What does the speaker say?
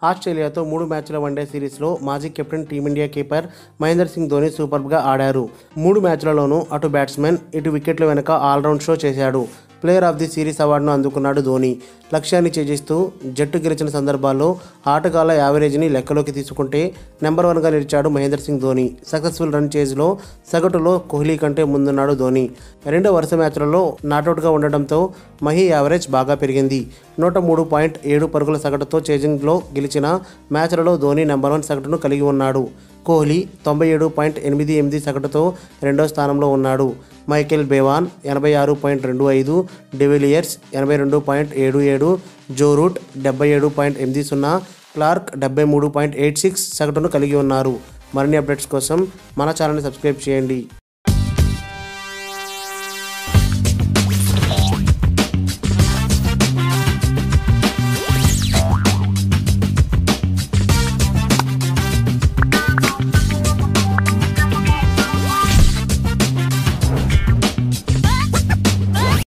ఆస్ట్రేలియాతో 3 మ్యాచ్ల వన్డే సిరీస్లో మాజీ captain team India keeper Mahendra Singh Dhoni సూపర్బ్గా ఆడారు. 3 మ్యాచ్లలోనూ అటు బ్యాట్స్మెన్, ఇటు వికెట్ల వెనుక ఆల్రౌండ్ షో చేశాడు. ప్లేయర్ ఆఫ్ ది సిరీస్ అవార్డును అందుకున్నాడు ధోని. లక్ష్యాన్ని ఛేదిస్తూ జట్టు గెలిచిన సందర్భాల్లో ఆటగాళ్ల యావరేజ్ని లెక్కలోకి తీసుకుంటే నెంబర్ 1గా నిలిచాడు మహేంద్ర సింగ్ ధోని. సక్సెస్ఫుల్ రన్ చేజ్లో సగటులో కోహ్లీ కంటే ముందున్నాడు ధోని. 2 వరుస మ్యాచ్లలో నాటౌట్గా ఉండడంతో మహీ యావరేజ్ బాగా పెరిగింది. 103.7 పరుగుల సగటుతో చేజింగ్లో గెలిచిన మ్యాచ్లలో ధోని నెంబర్ 1 సగటును కలిగి ఉన్నాడు. కోహ్లీ 97.88 సగటుతో రెండో స్థానంలో ఉన్నాడు. Michael Bevan 86.25, de Villiers 82.77, Joe Root 77.80, Clarke 73.86 సగటును కలిగి ఉన్నారు. మరిన్ని అప్డేట్స్ కోసం మన ఛానల్ని సబ్స్క్రైబ్ చేయండి.